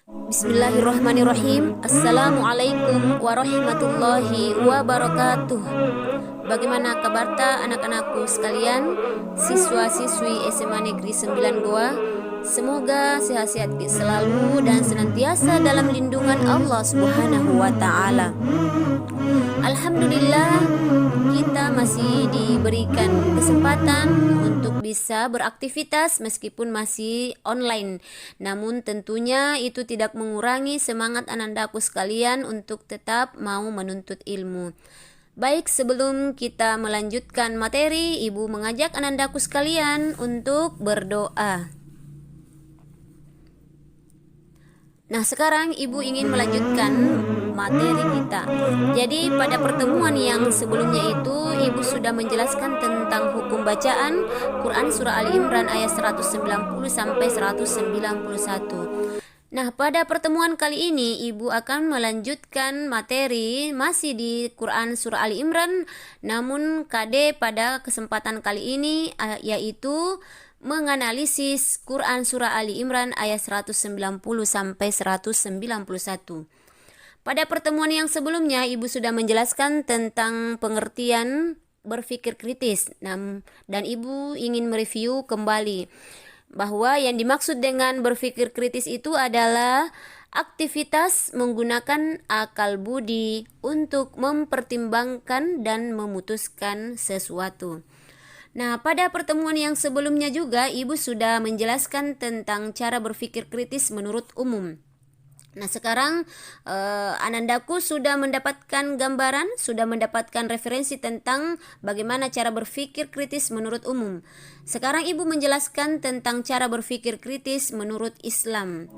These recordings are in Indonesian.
Bismillahirrahmanirrahim. Assalamualaikum warahmatullahi wabarakatuh. Bagaimana kabar anak-anakku sekalian, siswa-siswi SMA Negeri 9 Goa? Semoga sehat-sehat selalu dan senantiasa dalam lindungan Allah Subhanahu wa taala. Alhamdulillah, kita masih diberikan kesempatan untuk bisa beraktivitas meskipun masih online. Namun tentunya itu tidak mengurangi semangat anandaku sekalian untuk tetap mau menuntut ilmu. Baik, sebelum kita melanjutkan materi, Ibu mengajak anandaku sekalian untuk berdoa. Nah, sekarang Ibu ingin melanjutkan materi kita. Jadi pada pertemuan yang sebelumnya itu Ibu sudah menjelaskan tentang hukum bacaan Quran surah Ali Imran ayat 190 sampai 191. Nah, pada pertemuan kali ini Ibu akan melanjutkan materi masih di Quran surah Ali Imran, namun KD pada kesempatan kali ini yaitu menganalisis Quran surah Ali Imran ayat 190 sampai 191. Pada pertemuan yang sebelumnya Ibu sudah menjelaskan tentang pengertian berpikir kritis, dan Ibu ingin mereview kembali bahwa yang dimaksud dengan berpikir kritis itu adalah aktivitas menggunakan akal budi untuk mempertimbangkan dan memutuskan sesuatu. Nah, pada pertemuan yang sebelumnya juga Ibu sudah menjelaskan tentang cara berpikir kritis menurut umum. Nah, sekarang anandaku sudah mendapatkan gambaran, sudah mendapatkan referensi tentang bagaimana cara berpikir kritis menurut umum. Sekarang Ibu menjelaskan tentang cara berpikir kritis menurut Islam.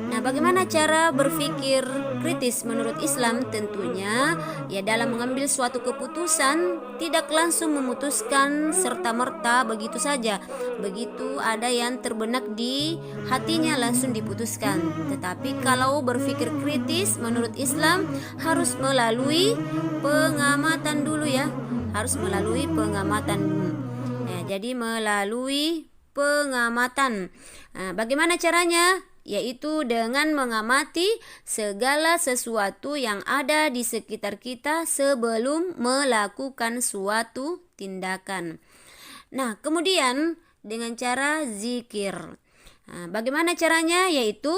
Nah, bagaimana cara berpikir kritis menurut Islam? Tentunya ya dalam mengambil suatu keputusan tidak langsung memutuskan serta-merta begitu saja. Begitu ada yang terbenak di hatinya langsung diputuskan. Tetapi kalau berpikir kritis menurut Islam harus melalui pengamatan dulu ya. Harus melalui pengamatan dulu. Ya, jadi melalui pengamatan. Nah, bagaimana caranya? Yaitu dengan mengamati segala sesuatu yang ada di sekitar kita sebelum melakukan suatu tindakan. Nah, kemudian dengan cara zikir. Nah, bagaimana caranya? Yaitu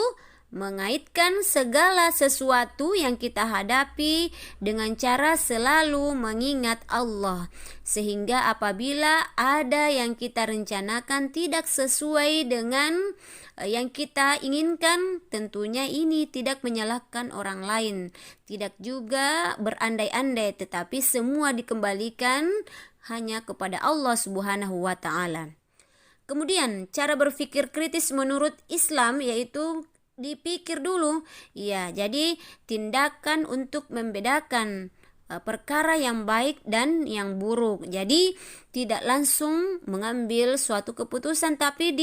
mengaitkan segala sesuatu yang kita hadapi dengan cara selalu mengingat Allah, sehingga apabila ada yang kita rencanakan tidak sesuai dengan yang kita inginkan, tentunya ini tidak menyalahkan orang lain, tidak juga berandai-andai, tetapi semua dikembalikan hanya kepada Allah Subhanahu wa taala. Kemudian cara berpikir kritis menurut Islam yaitu dipikir dulu. Ya, jadi tindakan untuk membedakan perkara yang baik dan yang buruk. Jadi tidak langsung mengambil suatu keputusan, tapi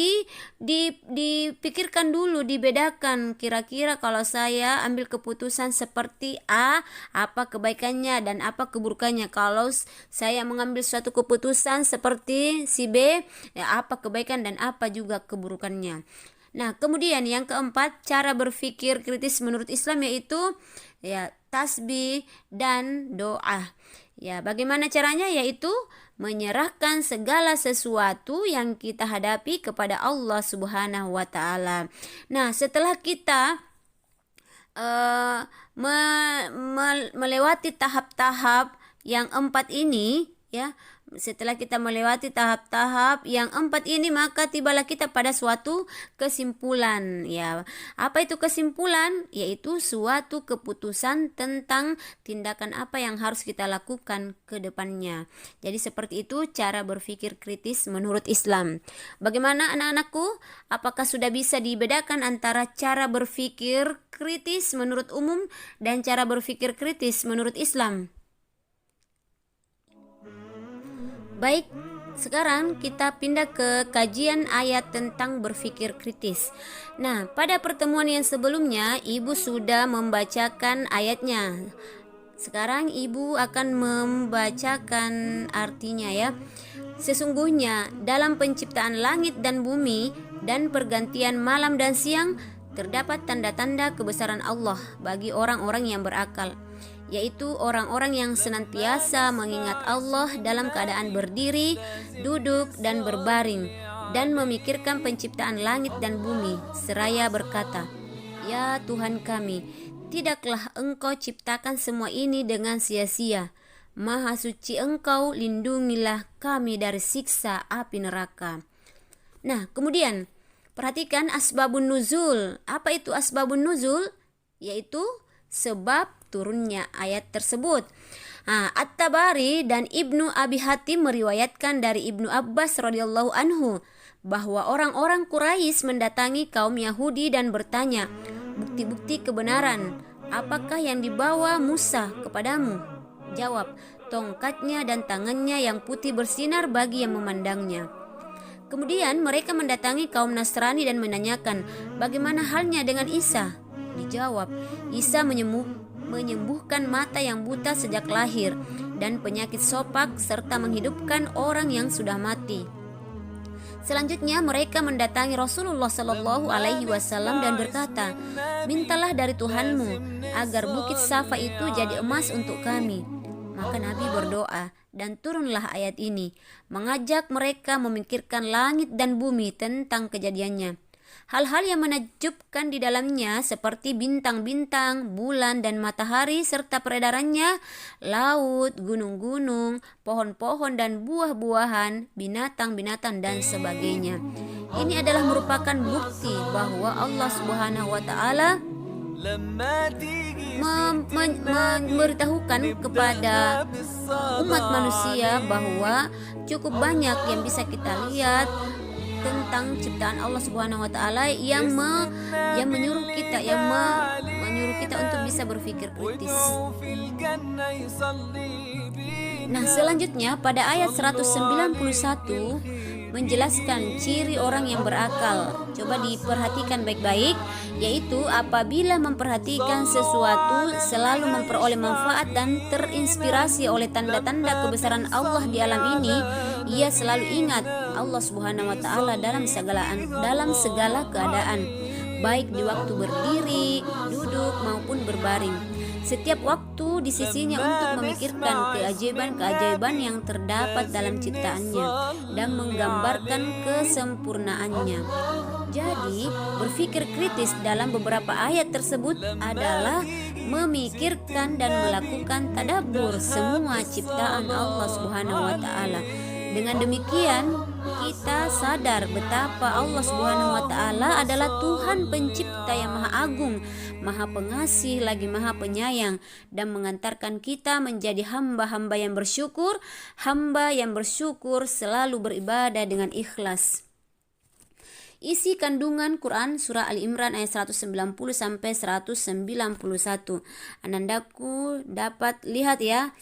dipikirkan dulu, dibedakan. Kira-kira kalau saya ambil keputusan seperti A, apa kebaikannya dan apa keburukannya? Kalau saya mengambil suatu keputusan seperti si B, ya apa kebaikan dan apa juga keburukannya. Nah, kemudian yang keempat, cara berpikir kritis menurut Islam yaitu ya tasbih dan doa. Ya, bagaimana caranya? Yaitu menyerahkan segala sesuatu yang kita hadapi kepada Allah Subhanahu wa taala. Nah, setelah kita melewati tahap-tahap yang empat ini, ya, setelah kita melewati tahap-tahap yang empat ini, maka tibalah kita pada suatu kesimpulan. Ya, apa itu kesimpulan? Yaitu suatu keputusan tentang tindakan apa yang harus kita lakukan ke depannya. Jadi seperti itu cara berpikir kritis menurut Islam. Bagaimana anak-anakku? Apakah sudah bisa dibedakan antara cara berpikir kritis menurut umum dan cara berpikir kritis menurut Islam? Baik, sekarang kita pindah ke kajian ayat tentang berpikir kritis. Nah, pada pertemuan yang sebelumnya Ibu sudah membacakan ayatnya. Sekarang Ibu akan membacakan artinya ya. Sesungguhnya dalam penciptaan langit dan bumi dan pergantian malam dan siang terdapat tanda-tanda kebesaran Allah bagi orang-orang yang berakal, yaitu orang-orang yang senantiasa mengingat Allah dalam keadaan berdiri, duduk, dan berbaring, dan memikirkan penciptaan langit dan bumi, seraya berkata, "Ya Tuhan kami, tidaklah Engkau ciptakan semua ini dengan sia-sia. Maha suci Engkau, lindungilah kami dari siksa api neraka." Nah, kemudian perhatikan asbabun nuzul. Apa itu asbabun nuzul? Yaitu sebab turunnya ayat tersebut. At-Tabari dan Ibnu Abi Hatim meriwayatkan dari Ibnu Abbas radhiyallahu anhu bahwa orang-orang Quraisy mendatangi kaum Yahudi dan bertanya, "Bukti-bukti kebenaran, apakah yang dibawa Musa kepadamu?" Jawab, "Tongkatnya dan tangannya yang putih bersinar bagi yang memandangnya." Kemudian mereka mendatangi kaum Nasrani dan menanyakan, "Bagaimana halnya dengan Isa?" Dijawab, "Isa menyembuhkan mata yang buta sejak lahir dan penyakit sopak serta menghidupkan orang yang sudah mati." Selanjutnya mereka mendatangi Rasulullah Shallallahu Alaihi Wasallam dan berkata, "Mintalah dari Tuhanmu agar bukit Safa itu jadi emas untuk kami." Maka Nabi berdoa dan turunlah ayat ini, mengajak mereka memikirkan langit dan bumi tentang kejadiannya. Hal-hal yang menakjubkan di dalamnya seperti bintang-bintang, bulan dan matahari serta peredarannya, laut, gunung-gunung, pohon-pohon dan buah-buahan, binatang-binatang dan sebagainya. Ini adalah merupakan bukti bahwa Allah Subhanahu wa taala memberitahukan kepada umat manusia bahwa cukup banyak yang bisa kita lihat tentang ciptaan Allah Subhanahu wa taala yang menyuruh kita untuk bisa berpikir kritis. Nah, selanjutnya pada ayat 191 menjelaskan ciri orang yang berakal. Coba diperhatikan baik-baik, yaitu apabila memperhatikan sesuatu selalu memperoleh manfaat dan terinspirasi oleh tanda-tanda kebesaran Allah di alam ini, ia selalu ingat Allah Subhanahu wa taala dalam segala keadaan, baik di waktu berdiri, duduk maupun berbaring. Setiap waktu di sisinya untuk memikirkan keajaiban-keajaiban yang terdapat dalam ciptaannya dan menggambarkan kesempurnaannya. Jadi, berpikir kritis dalam beberapa ayat tersebut adalah memikirkan dan melakukan tadabbur semua ciptaan Allah Subhanahu wa taala. Dengan demikian, kita sadar betapa Allah Subhanahu wa taala adalah Tuhan pencipta yang maha agung, maha pengasih lagi maha penyayang, dan mengantarkan kita menjadi hamba-hamba yang bersyukur, selalu beribadah dengan ikhlas. Isi kandungan Quran surah Ali Imran ayat 190 sampai 191. Anandaku dapat lihat ya.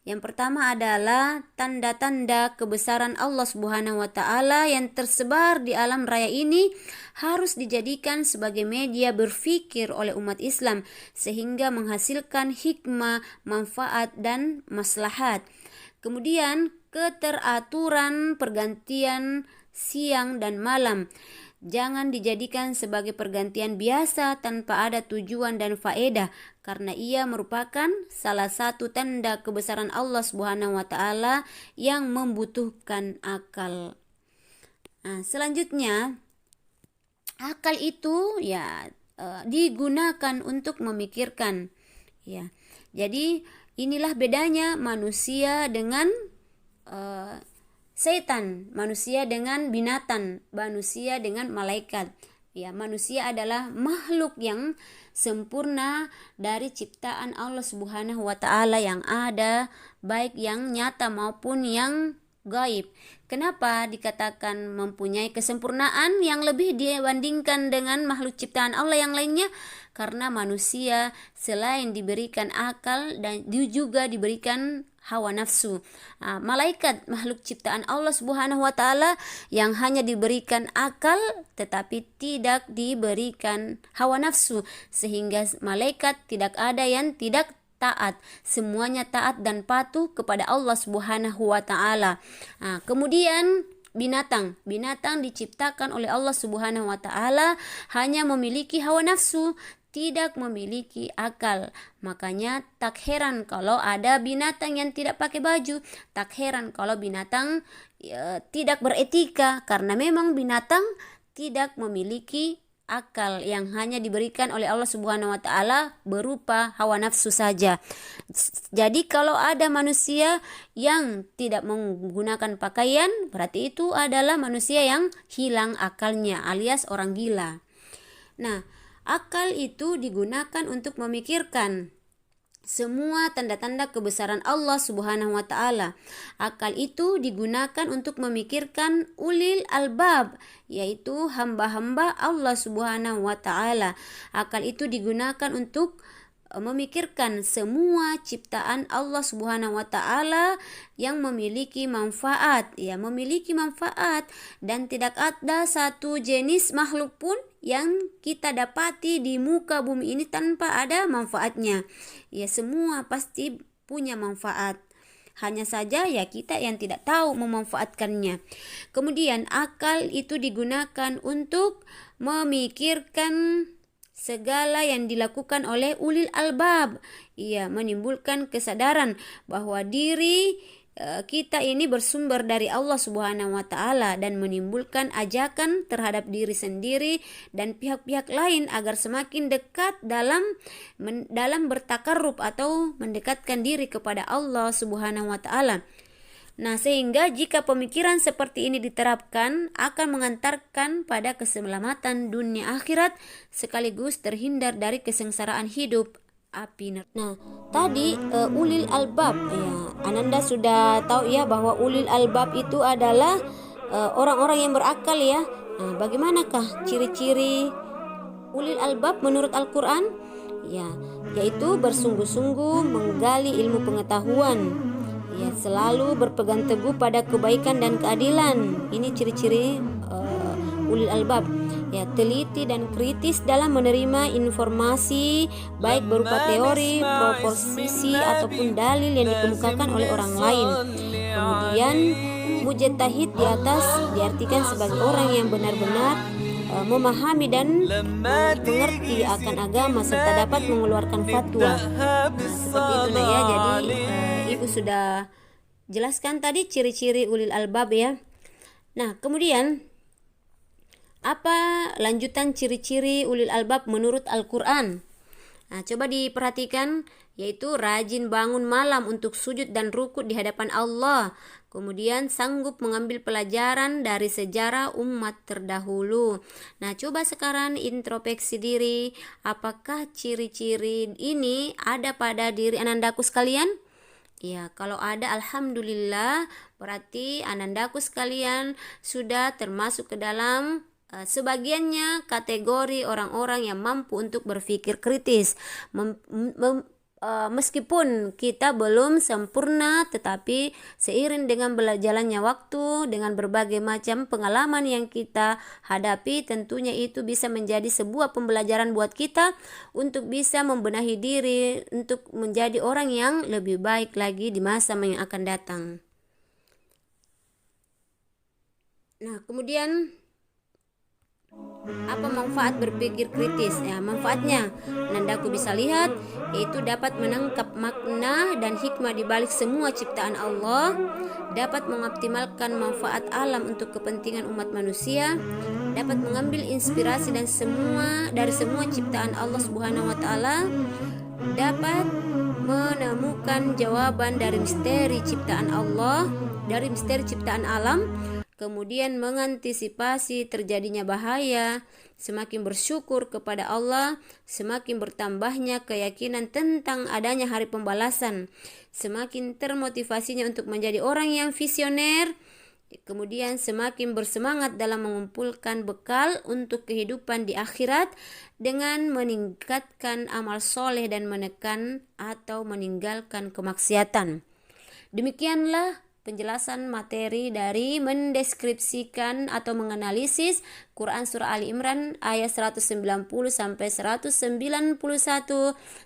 Yang pertama adalah tanda-tanda kebesaran Allah Subhanahu wa taala yang tersebar di alam raya ini harus dijadikan sebagai media berpikir oleh umat Islam sehingga menghasilkan hikmah, manfaat dan maslahat. Kemudian keteraturan pergantian siang dan malam jangan dijadikan sebagai pergantian biasa tanpa ada tujuan dan faedah, karena ia merupakan salah satu tanda kebesaran Allah Subhanahu wa taala yang membutuhkan akal. Nah, selanjutnya akal itu digunakan untuk memikirkan. Ya. Jadi inilah bedanya manusia dengan setan, manusia dengan binatang, manusia dengan malaikat. Ya, manusia adalah makhluk yang sempurna dari ciptaan Allah Subhanahu wa taala yang ada, baik yang nyata maupun yang gaib. Kenapa dikatakan mempunyai kesempurnaan yang lebih dibandingkan dengan makhluk ciptaan Allah yang lainnya? Karena manusia selain diberikan akal dan juga diberikan hawa nafsu. Malaikat makhluk ciptaan Allah Subhanahu wa taala yang hanya diberikan akal tetapi tidak diberikan hawa nafsu, sehingga malaikat tidak ada yang tidak taat, semuanya taat dan patuh kepada Allah Subhanahu wa taala. Kemudian binatang. Binatang diciptakan oleh Allah Subhanahu wa taala hanya memiliki hawa nafsu, tidak memiliki akal. Makanya tak heran kalau ada binatang yang tidak pakai baju, tak heran kalau binatang tidak beretika, karena memang binatang tidak memiliki akal yang hanya diberikan oleh Allah Subhanahu wa taala berupa hawa nafsu saja. Jadi kalau ada manusia yang tidak menggunakan pakaian, berarti itu adalah manusia yang hilang akalnya alias orang gila. Nah, akal itu digunakan untuk memikirkan semua tanda-tanda kebesaran Allah Subhanahu wa taala. Akal itu digunakan untuk memikirkan ulil albab, yaitu hamba-hamba Allah Subhanahu wa taala. Akal itu digunakan untuk memikirkan semua ciptaan Allah Subhanahu wa taala yang memiliki manfaat, memiliki manfaat, dan tidak ada satu jenis makhluk pun yang kita dapati di muka bumi ini tanpa ada manfaatnya. Semua pasti punya manfaat. Hanya saja kita yang tidak tahu memanfaatkannya. Kemudian akal itu digunakan untuk memikirkan segala yang dilakukan oleh ulil albab. Menimbulkan kesadaran bahwa diri kita ini bersumber dari Allah Subhanahu wa taala, dan menimbulkan ajakan terhadap diri sendiri dan pihak-pihak lain agar semakin dekat dalam bertakarrub atau mendekatkan diri kepada Allah Subhanahu wa taala. Nah, sehingga jika pemikiran seperti ini diterapkan akan mengantarkan pada keselamatan dunia akhirat sekaligus terhindar dari kesengsaraan hidup api neraka. Nah, tadi ulil albab, Ananda sudah tahu bahwa ulil albab itu adalah orang-orang yang berakal ya. Nah, bagaimanakah ciri-ciri ulil albab menurut Al-Qur'an? Yaitu bersungguh-sungguh menggali ilmu pengetahuan. Selalu berpegang teguh pada kebaikan dan keadilan. Ini ciri-ciri ulil albab. Teliti dan kritis dalam menerima informasi baik berupa teori, proposisi ataupun dalil yang dikemukakan oleh orang lain. Kemudian mujtahid di atas diartikan sebagai orang yang benar-benar memahami dan mengerti akan agama serta dapat mengeluarkan fatwa. Seperti itu ya. Jadi Ibu sudah jelaskan tadi ciri-ciri ulil albab ya. Nah, kemudian apa lanjutan ciri-ciri ulil albab menurut Al-Qur'an? Nah, coba diperhatikan, yaitu rajin bangun malam untuk sujud dan rukuk di hadapan Allah. Kemudian sanggup mengambil pelajaran dari sejarah umat terdahulu. Nah, coba sekarang introspeksi diri. Apakah ciri-ciri ini ada pada diri anandaku sekalian? Kalau ada, alhamdulillah, berarti anandaku sekalian sudah termasuk ke dalam sebagiannya kategori orang-orang yang mampu untuk berpikir kritis. Meskipun kita belum sempurna, tetapi seiring dengan berjalannya waktu, dengan berbagai macam pengalaman yang kita hadapi, tentunya itu bisa menjadi sebuah pembelajaran buat kita untuk bisa membenahi diri untuk menjadi orang yang lebih baik lagi di masa yang akan datang. Nah, kemudian apa manfaat berpikir kritis? Manfaatnya Nandaku bisa lihat, yaitu dapat menangkap makna dan hikmah di balik semua ciptaan Allah, dapat mengoptimalkan manfaat alam untuk kepentingan umat manusia, dapat mengambil inspirasi dari semua ciptaan Allah Subhanahu wa taala, dapat menemukan jawaban dari misteri ciptaan Allah, dari misteri ciptaan alam, kemudian mengantisipasi terjadinya bahaya, semakin bersyukur kepada Allah, semakin bertambahnya keyakinan tentang adanya hari pembalasan, semakin termotivasinya untuk menjadi orang yang visioner, kemudian semakin bersemangat dalam mengumpulkan bekal untuk kehidupan di akhirat dengan meningkatkan amal soleh dan menekan atau meninggalkan kemaksiatan. Demikianlah penjelasan materi dari mendeskripsikan atau menganalisis Quran Surah Ali Imran ayat 190 sampai 191.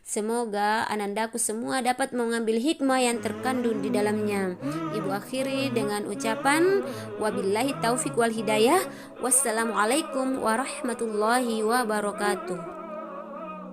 Semoga anandaku semua dapat mengambil hikmah yang terkandung di dalamnya. Ibu akhiri dengan ucapan wabillahi taufik wal hidayah. Wassalamualaikum warahmatullahi wabarakatuh.